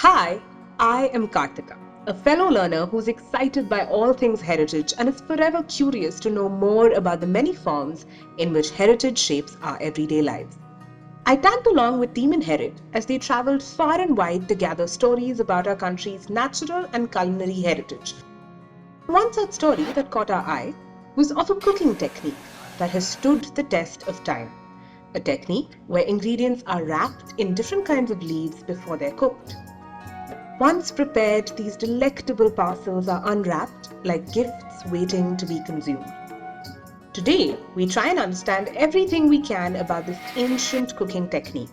Hi, I am Kartika, a fellow learner who's excited by all things heritage and is forever curious to know more about the many forms in which heritage shapes our everyday lives. I tagged along with Team Inherit as they traveled far and wide to gather stories about our country's natural and culinary heritage. One such story that caught our eye was of a cooking technique that has stood the test of time. A technique where ingredients are wrapped in different kinds of leaves before they're cooked. Once prepared, these delectable parcels are unwrapped like gifts waiting to be consumed. Today, we try and understand everything we can about this ancient cooking technique,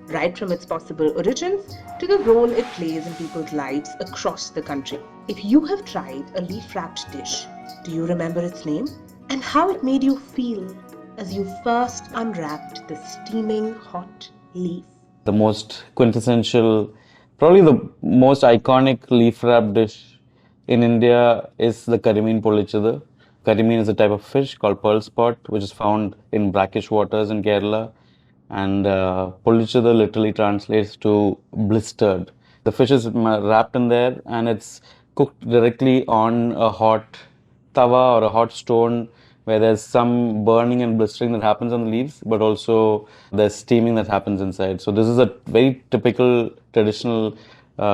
right from its possible origins to the role it plays in people's lives across the country. If you have tried a leaf-wrapped dish, do you remember its name? And how it made you feel as you first unwrapped the steaming hot leaf? The most quintessential, probably the most iconic leaf wrap dish in India is the Karimeen Pollichathu. Karimeen is a type of fish called pearl spot, which is found in brackish waters in Kerala. And Pollichathu literally translates to blistered. The fish is wrapped in there and it's cooked directly on a hot tawa or a hot stone where there's some burning and blistering that happens on the leaves, but also there's steaming that happens inside. So this is a very typical traditional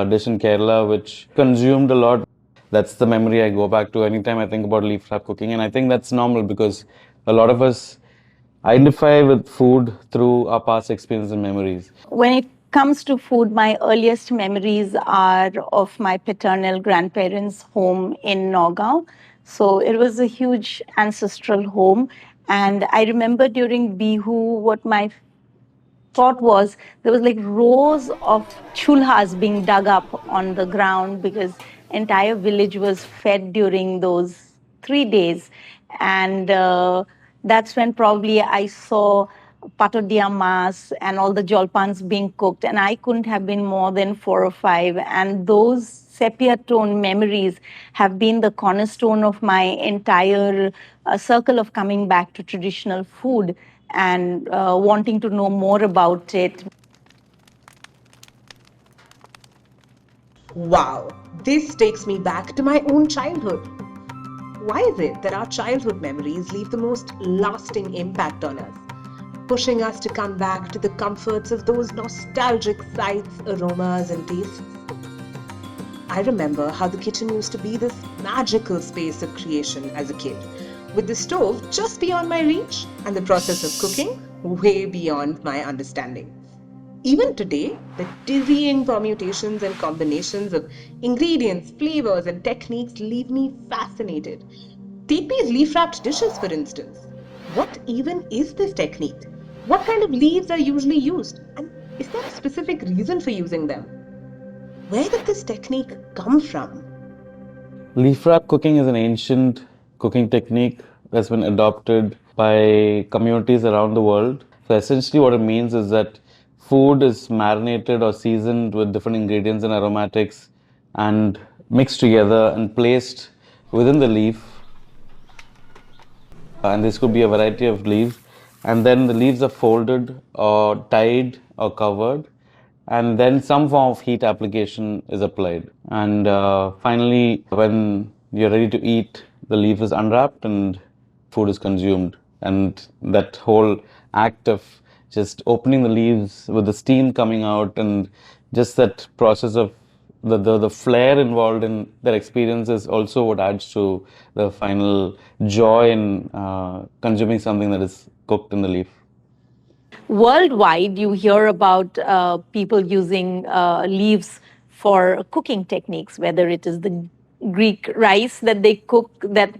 dish in Kerala, which consumed a lot. That's the memory I go back to anytime I think about leaf wrap cooking, and I think that's normal because a lot of us identify with food through our past experiences and memories. When it comes to food, my earliest memories are of my paternal grandparents' home in Nogaon. So it was a huge ancestral home. And I remember during Bihu, what my thought was there was like rows of chulhas being dug up on the ground because entire village was fed during those 3 days. And that's when probably I saw Patot Maas and all the jolpans being cooked. And I couldn't have been more than 4 or 5. And those sepia tone memories have been the cornerstone of my entire circle of coming back to traditional food and wanting to know more about it. Wow, this takes me back to my own childhood. Why is it that our childhood memories leave the most lasting impact on us, pushing us to come back to the comforts of those nostalgic sights, aromas, and tastes? I remember how the kitchen used to be this magical space of creation as a kid, with the stove just beyond my reach and the process of cooking way beyond my understanding. Even today, the dizzying permutations and combinations of ingredients, flavors, and techniques leave me fascinated. Take these leaf-wrapped dishes, for instance. What even is this technique? What kind of leaves are usually used? And is there a specific reason for using them? Where did this technique come from? Leaf wrap cooking is an ancient cooking technique that's been adopted by communities around the world. So essentially what it means is that food is marinated or seasoned with different ingredients and aromatics and mixed together and placed within the leaf. And this could be a variety of leaves. And then the leaves are folded or tied or covered, and then some form of heat application is applied. And finally, when you're ready to eat, the leaf is unwrapped and food is consumed. And that whole act of just opening the leaves with the steam coming out and just that process of the flair involved in that experience is also what adds to the final joy in consuming something that is cooked in the leaf. Worldwide, you hear about people using leaves for cooking techniques, whether it is the Greek rice that they cook, that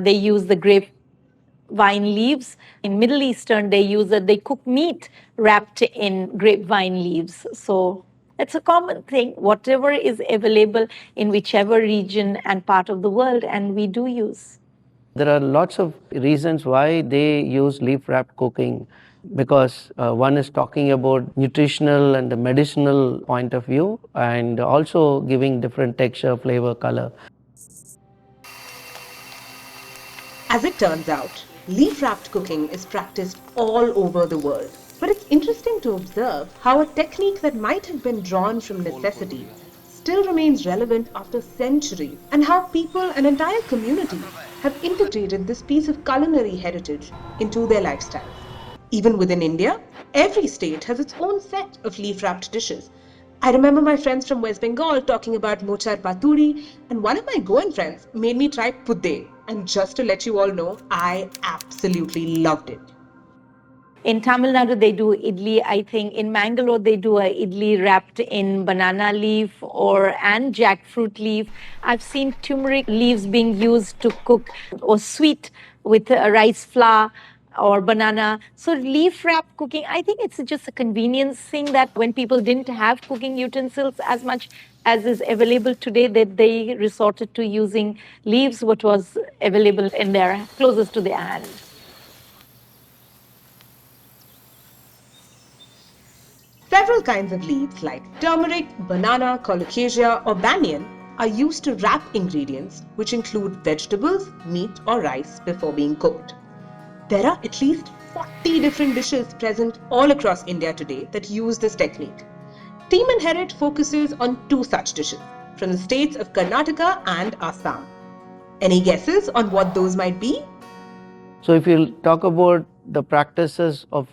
they use the grapevine leaves. In Middle Eastern, they use that they cook meat wrapped in grapevine leaves. So it's a common thing, whatever is available in whichever region and part of the world, and we do use. There are lots of reasons why they use leaf wrapped cooking, because one is talking about nutritional and the medicinal point of view, and also giving different texture, flavor, color. As it turns out, leaf-wrapped cooking is practiced all over the world. But it's interesting to observe how a technique that might have been drawn from necessity still remains relevant after centuries, and how people and entire communities have integrated this piece of culinary heritage into their lifestyles. Even within India, every state has its own set of leaf wrapped dishes. I remember my friends from West Bengal talking about mochar paturi, and one of my Goan friends made me try pude. And just to let you all know, I absolutely loved it. In Tamil Nadu, they do idli. I think in Mangalore, they do a idli wrapped in banana leaf or and jackfruit leaf. I've seen turmeric leaves being used to cook or sweet with rice flour or banana. So leaf wrap cooking, I think it's just a convenience thing that when people didn't have cooking utensils as much as is available today, that they resorted to using leaves, what was available in their closest to their hand. Several kinds of leaves like turmeric, banana, colocasia, or banyan are used to wrap ingredients which include vegetables, meat, or rice before being cooked. There are at least 40 different dishes present all across India today that use this technique. Team Inherit focuses on two such dishes from the states of Karnataka and Assam. Any guesses on what those might be? So if you talk about the practices of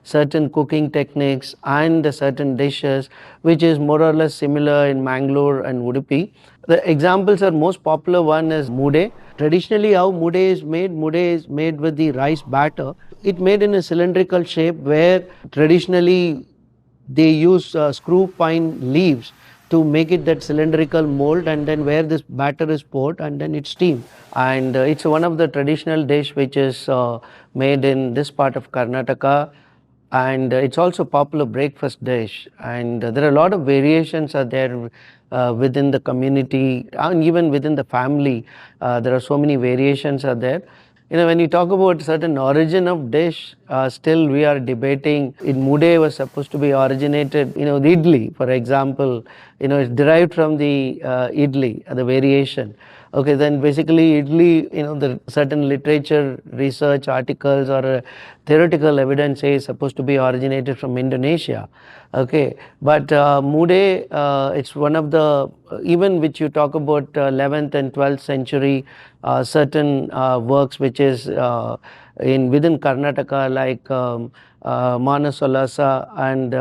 certain cooking techniques and the certain dishes which is more or less similar in Mangalore and Udupi, the examples are most popular one is Moode. Traditionally how Moode is made with the rice batter. It made in a cylindrical shape where traditionally they use screw pine leaves to make it that cylindrical mold, and then where this batter is poured and then it's steamed, and it's one of the traditional dish which is made in this part of Karnataka, and it's also popular breakfast dish, and there are a lot of variations are there within the community and even within the family. There are so many variations are there. When you talk about certain origin of dish, still we are debating. In Moode was supposed to be originated, the idli, for example, it's derived from the idli, the variation. Okay, then basically idli, the certain literature, research articles or theoretical evidence is supposed to be originated from Indonesia. Okay, but Moode, it's one of the, even which you talk about 11th and 12th century, certain works which is within Karnataka like Manasolasa and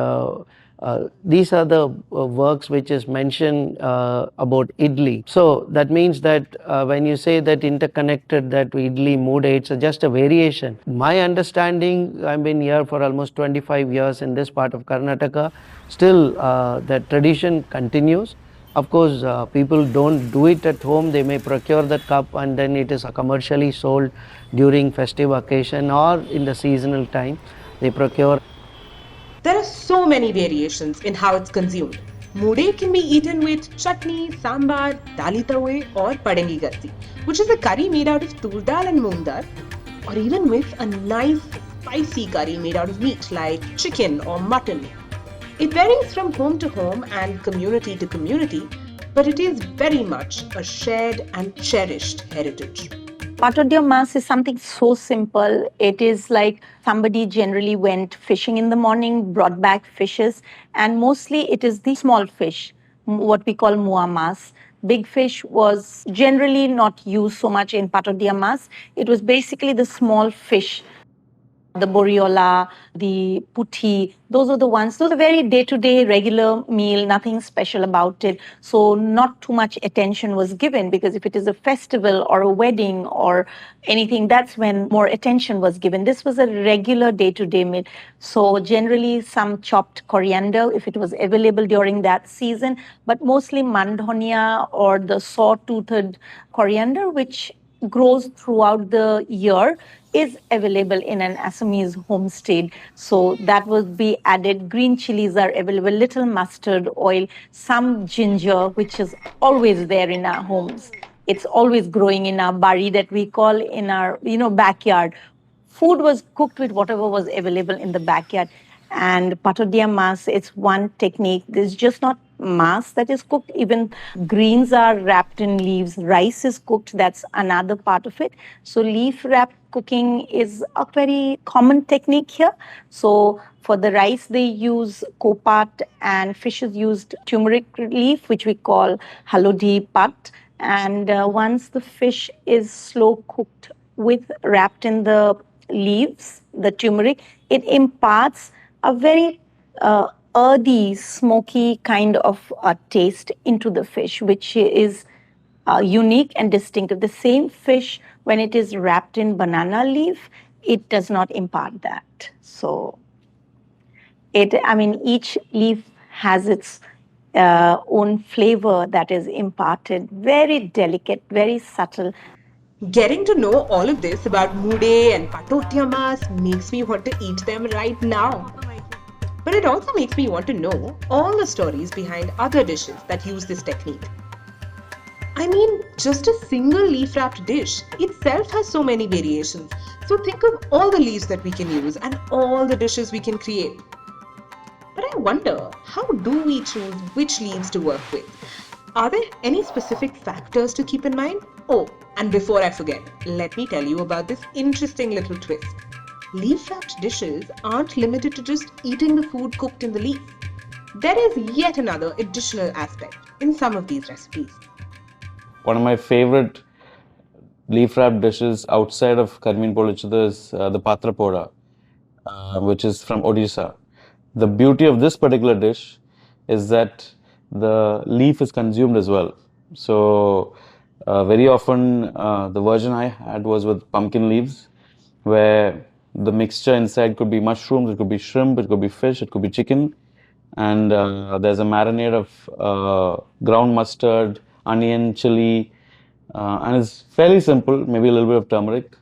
these are the works which is mentioned about idli. So that means that when you say that interconnected, that idli Moode, it's just a variation. My understanding, I've been here for almost 25 years in this part of Karnataka, still that tradition continues. Of course, people don't do it at home. They may procure that cup and then it is commercially sold during festive occasion or in the seasonal time. They procure. There are so many variations in how it's consumed. Moode can be eaten with chutney, sambar, dali tawe, or padengi gatti, which is a curry made out of tur dal and moong dal, or even with a nice spicy curry made out of meat like chicken or mutton. It varies from home to home and community to community, but it is very much a shared and cherished heritage. Patot Maas is something so simple. It is like somebody generally went fishing in the morning, brought back fishes, and mostly it is the small fish, what we call mua mas. Big fish was generally not used so much in Patot Maas. It was basically the small fish, the boriola, the putti, those are the ones. Those are very day-to-day regular meal, nothing special about it. So not too much attention was given, because if it is a festival or a wedding or anything, that's when more attention was given. This was a regular day-to-day meal. So generally some chopped coriander if it was available during that season, but mostly mandhonia or the saw-toothed coriander, which grows throughout the year, is available in an Assamese homestead. So that will be added. Green chilies are available, little mustard oil, some ginger, which is always there in our homes. It's always growing in our bari that we call in our backyard. Food was cooked with whatever was available in the backyard. And Patodia Maas, it's one technique. There's just not maas that is cooked. Even greens are wrapped in leaves. Rice is cooked. That's another part of it. So leaf wrap cooking is a very common technique here. So for the rice, they use kopat, and fish is used turmeric leaf, which we call halodi pat. And once the fish is slow cooked with wrapped in the leaves, the turmeric, it imparts a very earthy, smoky kind of taste into the fish, which is unique and distinctive. The same fish, when it is wrapped in banana leaf, it does not impart that. So, each leaf has its own flavor that is imparted, very delicate, very subtle. Getting to know all of this about Moode and Patot makes me want to eat them right now. But it also makes me want to know all the stories behind other dishes that use this technique. I mean, just a single leaf wrapped dish itself has so many variations. So think of all the leaves that we can use and all the dishes we can create. But I wonder, how do we choose which leaves to work with? Are there any specific factors to keep in mind? Oh, and before I forget, let me tell you about this interesting little twist. Leaf-wrapped dishes aren't limited to just eating the food cooked in the leaf. There is yet another additional aspect in some of these recipes. One of my favorite leaf wrapped dishes outside of Karimeen Pollichathu is the Patra Poda, which is from Odisha. The beauty of this particular dish is that the leaf is consumed as well. So very often the version I had was with pumpkin leaves, where the mixture inside could be mushrooms, it could be shrimp, it could be fish, it could be chicken, and there's a marinade of ground mustard, onion, chili, and it's fairly simple, maybe a little bit of turmeric.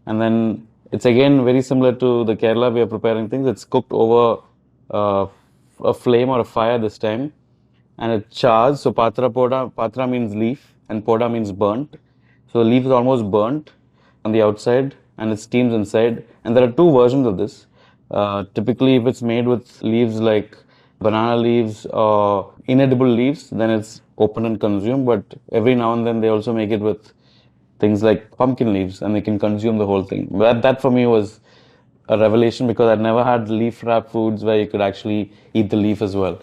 And then it's again very similar to the Kerala way of preparing things. It's cooked over a flame or a fire this time, and it chars. So patra means leaf, and poda means burnt. So the leaf is almost burnt on the outside, and it steams inside. And there are two versions of this. Typically, if it's made with leaves like banana leaves or inedible leaves, then it's open and consumed. But every now and then they also make it with things like pumpkin leaves, and they can consume the whole thing. That for me was a revelation, because I'd never had leaf wrap foods where you could actually eat the leaf as well.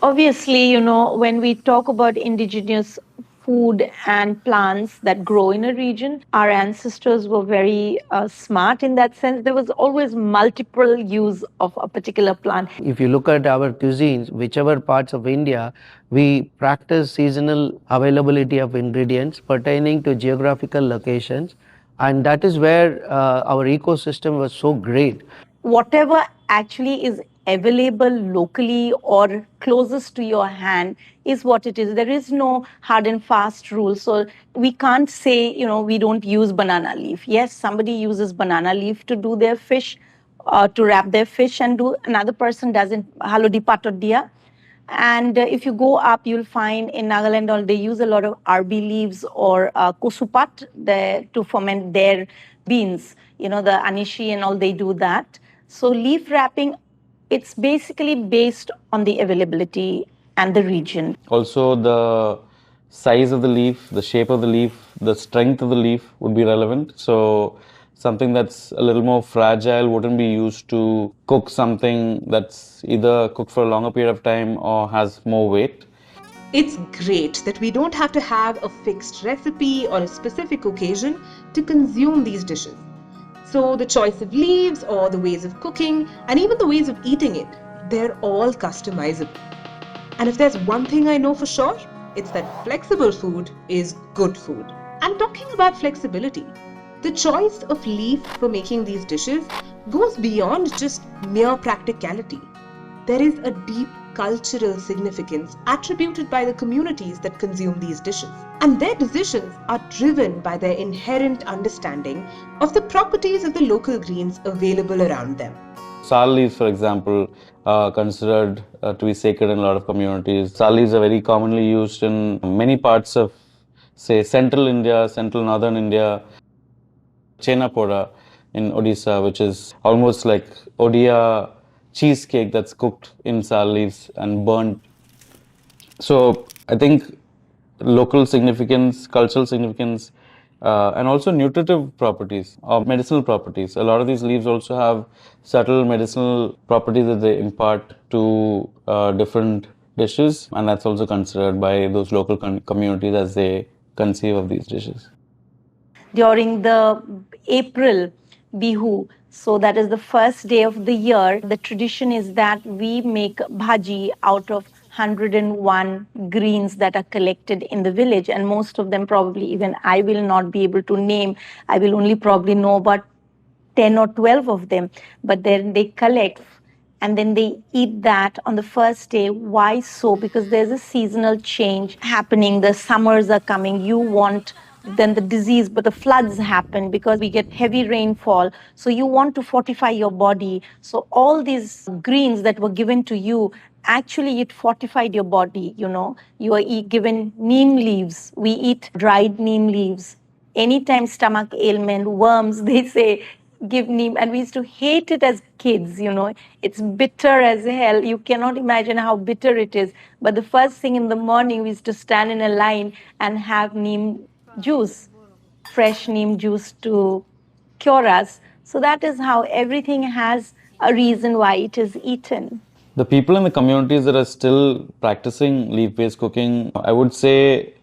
Obviously, when we talk about indigenous food and plants that grow in a region, our ancestors were very smart in that sense. There was always multiple use of a particular plant. If you look at our cuisines, whichever parts of India, we practice seasonal availability of ingredients pertaining to geographical locations, and that is where our ecosystem was so great. Whatever actually is available locally or closest to your hand is what it is. There is no hard and fast rule. So we can't say, we don't use banana leaf. Yes, somebody uses banana leaf to do their fish, to wrap their fish, and another person doesn't. Halodi patot diya. And if you go up, you'll find in Nagaland, they use a lot of arbi leaves or kosupat to ferment their beans. The anishi and all, they do that. So leaf wrapping, it's basically based on the availability and the region. Also, the size of the leaf, the shape of the leaf, the strength of the leaf would be relevant. So something that's a little more fragile wouldn't be used to cook something that's either cooked for a longer period of time or has more weight. It's great that we don't have to have a fixed recipe or a specific occasion to consume these dishes. So the choice of leaves or the ways of cooking and even the ways of eating it, they're all customizable. And if there's one thing I know for sure, it's that flexible food is good food. And talking about flexibility, the choice of leaf for making these dishes goes beyond just mere practicality. There is a deep cultural significance attributed by the communities that consume these dishes. And their decisions are driven by their inherent understanding of the properties of the local greens available around them. Sal leaves, for example, are considered to be sacred in a lot of communities. Sal leaves are very commonly used in many parts of, say, central India, central northern India. Chena Poda in Odisha, which is almost like Odia cheesecake that's cooked in sal leaves and burnt. So I think local significance, cultural significance, and also nutritive properties or medicinal properties. A lot of these leaves also have subtle medicinal properties that they impart to different dishes, and that's also considered by those local communities as they conceive of these dishes. During the April Bihu, so that is the first day of the year, the tradition is that we make bhaji out of 101 greens that are collected in the village, and most of them probably even I will not be able to name. I will only probably know about 10 or 12 of them, but then they collect and then they eat that on the first day. Why so? Because there's a seasonal change happening. The summers are coming. You want then the disease, but the floods happen because we get heavy rainfall. So you want to fortify your body. So all these greens that were given to you, actually it fortified your body. You are given neem leaves. We eat dried neem leaves. Anytime stomach ailment, worms, they say give neem, and we used to hate it as kids. It's bitter as hell. You cannot imagine how bitter it is. But the first thing in the morning, we used to stand in a line and have neem juice, fresh neem juice to cure us. So that is how everything has a reason why it is eaten. The people in the communities that are still practicing leaf-based cooking, I would say,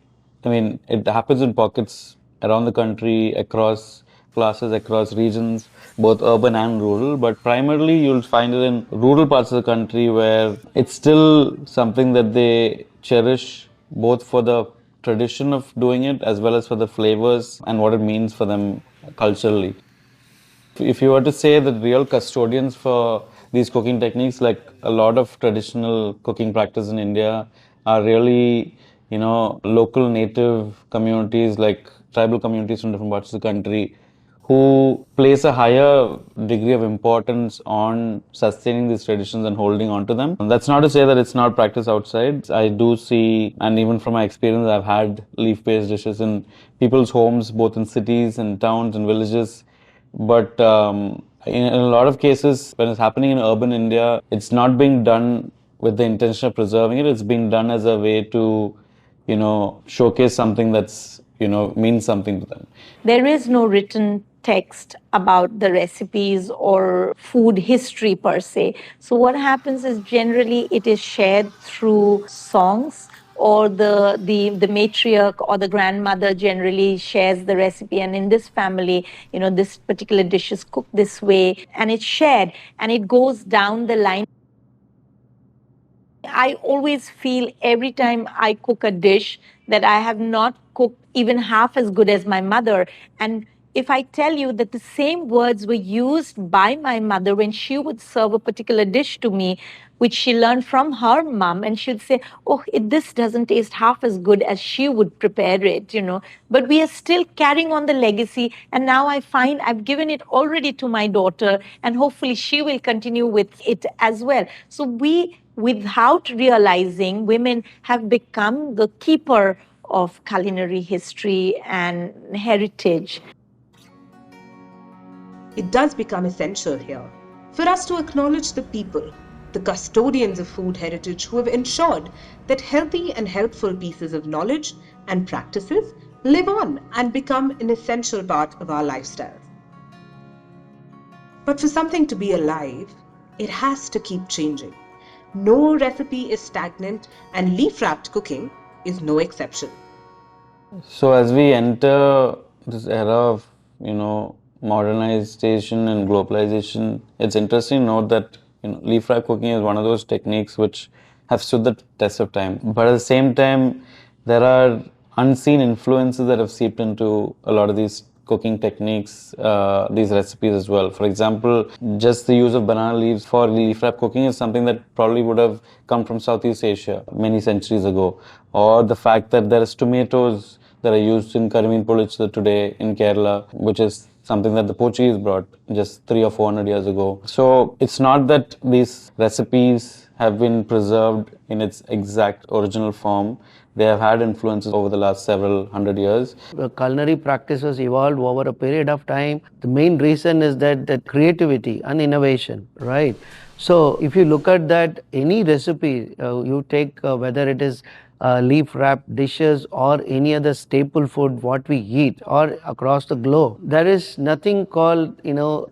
it happens in pockets around the country, across classes, across regions, both urban and rural, but primarily you'll find it in rural parts of the country where it's still something that they cherish, both for the tradition of doing it as well as for the flavors and what it means for them culturally. If you were to say that real custodians for these cooking techniques, like a lot of traditional cooking practice in India, are really, local native communities, like tribal communities from different parts of the country, who place a higher degree of importance on sustaining these traditions and holding on to them. And that's not to say that it's not practiced outside. I do see, and even from my experience, I've had leaf-based dishes in people's homes, both in cities and towns and villages. But in a lot of cases, when it's happening in urban India, it's not being done with the intention of preserving it. It's being done as a way to, showcase something that's, means something to them. There is no written text about the recipes or food history per se. So what happens is generally it is shared through songs, or the matriarch or the grandmother generally shares the recipe, and in this family, this particular dish is cooked this way, and it's shared and it goes down the line. I always feel every time I cook a dish that I have not cooked even half as good as my mother. And if I tell you that the same words were used by my mother when she would serve a particular dish to me, which she learned from her mom, and she'd say, oh, this doesn't taste half as good as she would prepare it, But we are still carrying on the legacy. And now I find I've given it already to my daughter, and hopefully she will continue with it as well. So we, without realizing, women have become the keeper of culinary history and heritage. It does become essential here for us to acknowledge the people, the custodians of food heritage who have ensured that healthy and helpful pieces of knowledge and practices live on and become an essential part of our lifestyles. But for something to be alive, it has to keep changing. No recipe is stagnant, and leaf-wrapped cooking is no exception. So as we enter this era of, modernization and globalization, it's interesting to note that, leaf-wrap cooking is one of those techniques which have stood the test of time. But at the same time, there are unseen influences that have seeped into a lot of these cooking techniques, these recipes as well. For example, just the use of banana leaves for leaf-wrap cooking is something that probably would have come from Southeast Asia many centuries ago. Or the fact that there is tomatoes that are used in Karimeen Pollichathu today in Kerala, which is something that the Portuguese brought just 300 or 400 years ago. So it's not that these recipes have been preserved in its exact original form. They have had influences over the last several hundred years. The culinary practices evolved over a period of time. The main reason is that creativity and innovation, right? So if you look at that, any recipe you take, whether it is leaf wrapped dishes or any other staple food what we eat or across the globe. There is nothing called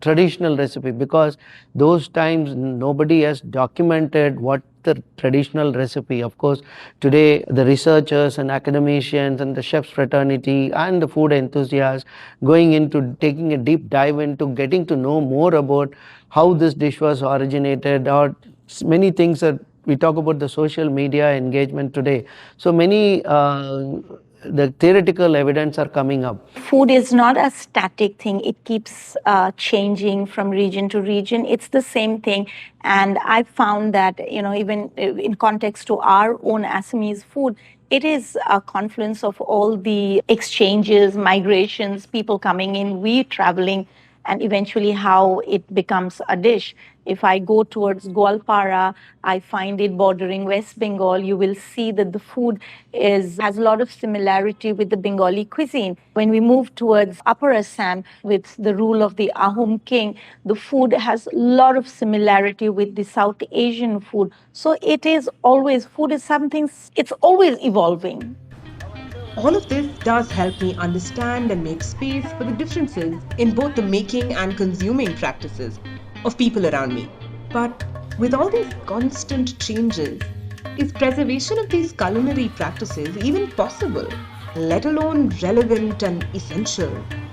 traditional recipe, because those times nobody has documented what the traditional recipe. Of course, today the researchers and academicians and the chefs fraternity and the food enthusiasts going into taking a deep dive into getting to know more about how this dish was originated, or many things that we talk about the social media engagement today. So many the theoretical evidence are coming up. Food is not a static thing. It keeps changing from region to region. It's the same thing. And I found that, even in context to our own Assamese food, it is a confluence of all the exchanges, migrations, people coming in, we traveling, and eventually how it becomes a dish. If I go towards Gwalpara, I find it bordering West Bengal, you will see that the food has a lot of similarity with the Bengali cuisine. When we move towards Upper Assam with the rule of the Ahom king, the food has a lot of similarity with the South Asian food. So food is something, it's always evolving. All of this does help me understand and make space for the differences in both the making and consuming practices of people around me. But with all these constant changes, is preservation of these culinary practices even possible, let alone relevant and essential?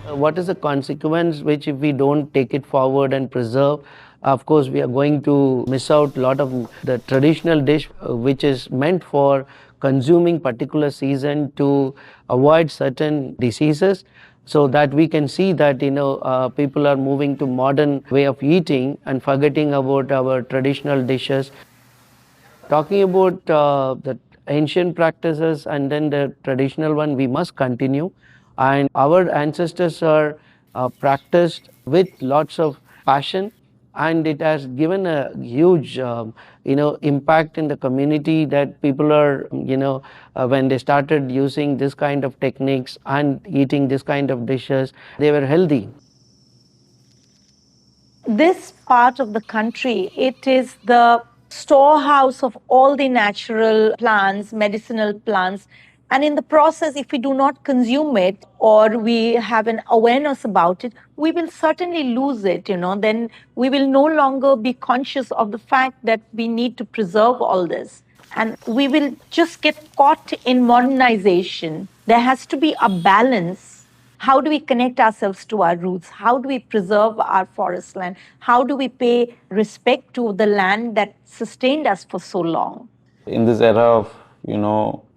What is the consequence which, if we don't take it forward and preserve, of course we are going to miss out a lot of the traditional dish which is meant for consuming particular season to avoid certain diseases. So that we can see that people are moving to modern way of eating and forgetting about our traditional dishes. Talking about the ancient practices and then the traditional one, we must continue. And our ancestors are practiced with lots of passion, and it has given a huge, impact in the community, that people are, when they started using this kind of techniques and eating this kind of dishes, they were healthy. This part of the country, it is the storehouse of all the natural plants, medicinal plants. And in the process, if we do not consume it or we have an awareness about it, we will certainly lose it, then we will no longer be conscious of the fact that we need to preserve all this. And we will just get caught in modernization. There has to be a balance. How do we connect ourselves to our roots? How do we preserve our forest land? How do we pay respect to the land that sustained us for so long? In this era of,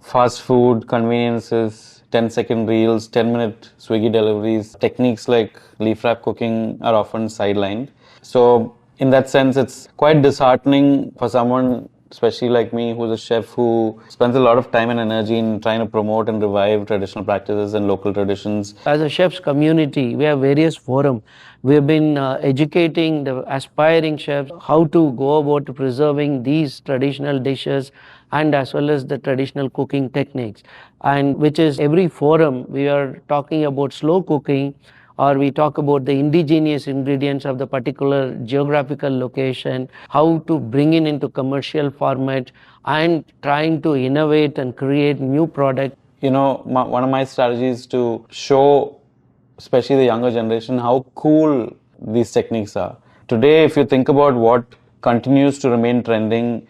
fast food, conveniences, 10-second reels, 10-minute Swiggy deliveries, techniques like leaf wrap cooking are often sidelined. So in that sense, it's quite disheartening for someone, especially like me, who's a chef who spends a lot of time and energy in trying to promote and revive traditional practices and local traditions. As a chefs community, we have various forums. We have been educating the aspiring chefs how to go about preserving these traditional dishes and as well as the traditional cooking techniques. And which is every forum we are talking about slow cooking, or we talk about the indigenous ingredients of the particular geographical location, how to bring it into commercial format, and trying to innovate and create new products. One of my strategies to show, especially the younger generation, how cool these techniques are. Today, if you think about what continues to remain trending,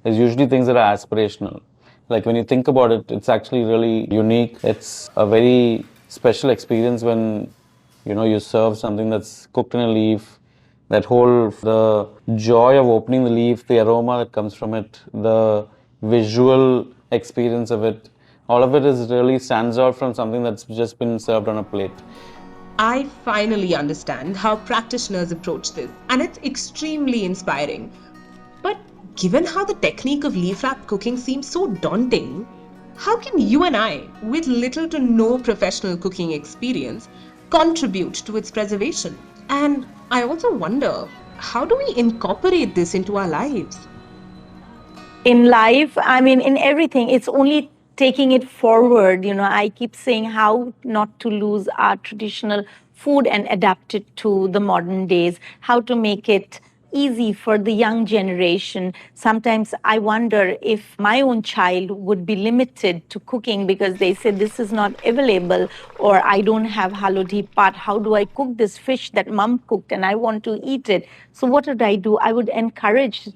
is usually things that are aspirational. Like when you think about it, it's actually really unique. It's a very special experience when you serve something that's cooked in a leaf. The joy of opening the leaf, the aroma that comes from it, the visual experience of it, all of it is really stands out from something that's just been served on a plate. I finally understand how practitioners approach this, and it's extremely inspiring. But given how the technique of leaf wrap cooking seems so daunting, how can you and I, with little to no professional cooking experience, contribute to its preservation? And I also wonder, how do we incorporate this into our lives? In life, in everything, it's only taking it forward. I keep saying how not to lose our traditional food and adapt it to the modern days, how to make it easy for the young generation. Sometimes I wonder if my own child would be limited to cooking because they say this is not available, or I don't have halodi pat. How do I cook this fish that mom cooked and I want to eat it? So what would I do? I would encourage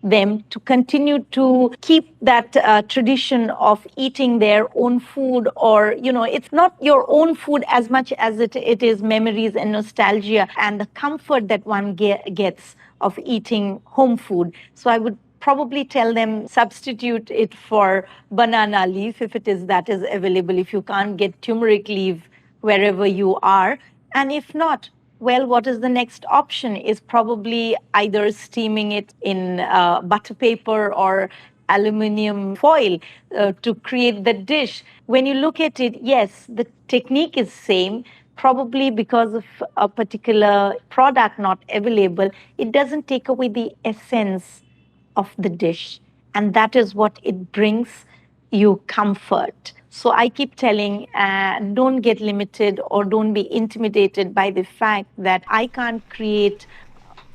them to continue to keep that tradition of eating their own food, or it's not your own food as much as it is memories and nostalgia and the comfort that one gets of eating home food. So I would probably tell them substitute it for banana leaf if that is available, if you can't get turmeric leaf wherever you are. And if not, well, what is the next option is probably either steaming it in butter paper or aluminum foil to create the dish. When you look at it, yes, the technique is same. Probably because of a particular product not available, it doesn't take away the essence of the dish. And that is what it brings you comfort. So I keep telling, don't get limited or don't be intimidated by the fact that I can't create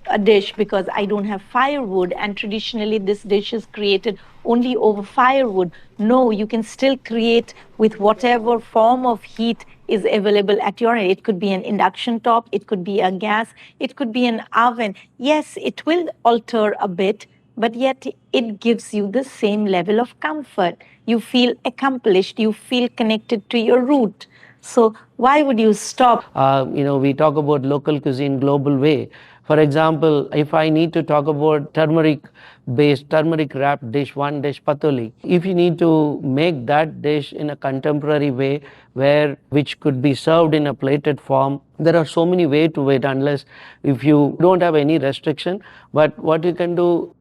a dish because I don't have firewood, and traditionally this dish is created only over firewood. No, you can still create with whatever form of heat is available at your end. It could be an induction top, it could be a gas, it could be an oven. Yes, it will alter a bit, but yet it gives you the same level of comfort. You feel accomplished, you feel connected to your root. So why would you stop? We talk about local cuisine, global way. For example, if I need to talk about turmeric wrapped dish, one dish patoli, if you need to make that dish in a contemporary way which could be served in a plated form, there are so many ways to it, unless if you don't have any restriction. But what you can do,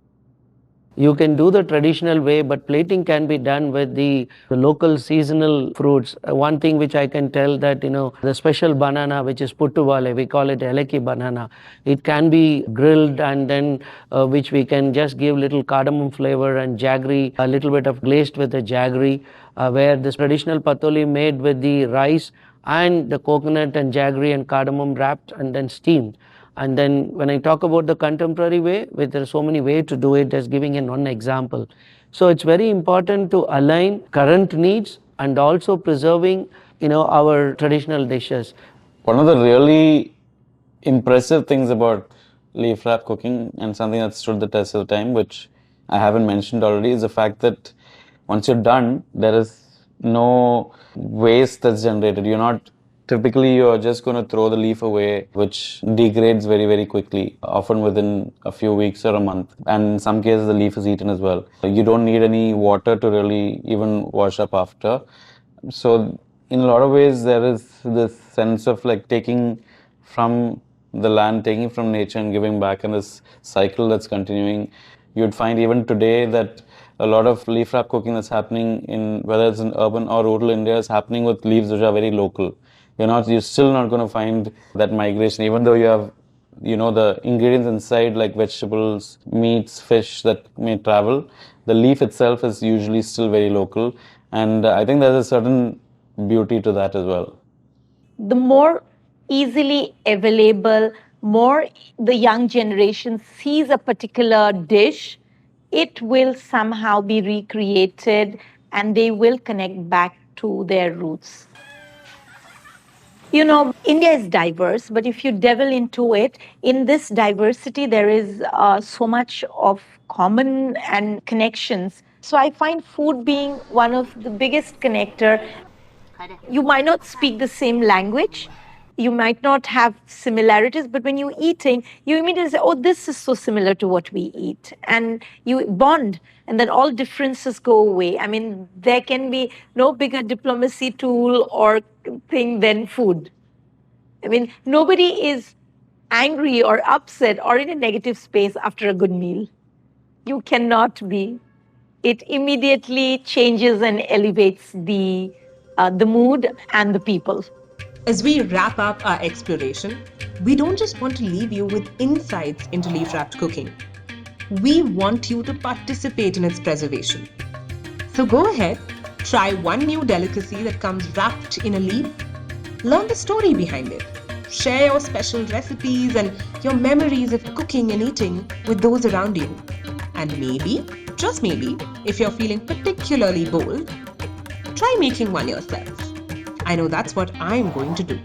you can do the traditional way, but plating can be done with the local seasonal fruits. One thing which I can tell that, the special banana, which is puttuvale, we call it eleki banana. It can be grilled, and then which we can just give little cardamom flavor and jaggery, a little bit of glazed with the jaggery, where this traditional patoli made with the rice and the coconut and jaggery and cardamom wrapped and then steamed. And then when I talk about the contemporary way, there are so many ways to do it, just giving in one example. So it's very important to align current needs and also preserving, our traditional dishes. One of the really impressive things about leaf wrap cooking, and something that stood the test of time, which I haven't mentioned already, is the fact that once you're done, there is no waste that's generated. Typically, you're just going to throw the leaf away, which degrades very, very quickly, often within a few weeks or a month. And in some cases, the leaf is eaten as well. You don't need any water to really even wash up after. So in a lot of ways, there is this sense of like taking from the land, taking from nature and giving back, and this cycle that's continuing. You'd find even today that a lot of leaf wrap cooking that's happening in, whether it's in urban or rural India, is happening with leaves which are very local. You're still not going to find that migration, even though you have, the ingredients inside like vegetables, meats, fish that may travel. The leaf itself is usually still very local. And I think there's a certain beauty to that as well. The more easily available, more the young generation sees a particular dish, it will somehow be recreated and they will connect back to their roots. India is diverse, but if you delve into it, in this diversity, there is so much of common and connections. So I find food being one of the biggest connector. You might not speak the same language, you might not have similarities, but when you're eating, you immediately say, oh, this is so similar to what we eat. And you bond, and then all differences go away. I mean, there can be no bigger diplomacy tool or thing than food. I mean, nobody is angry or upset or in a negative space after a good meal. You cannot be. It immediately changes and elevates the mood and the people. As we wrap up our exploration, we don't just want to leave you with insights into leaf-wrapped cooking. We want you to participate in its preservation. So go ahead, try one new delicacy that comes wrapped in a leaf, learn the story behind it, Share your special recipes and your memories of cooking and eating with those around you. And maybe, just maybe, if you're feeling particularly bold, try making one yourself. I know that's what I'm going to do.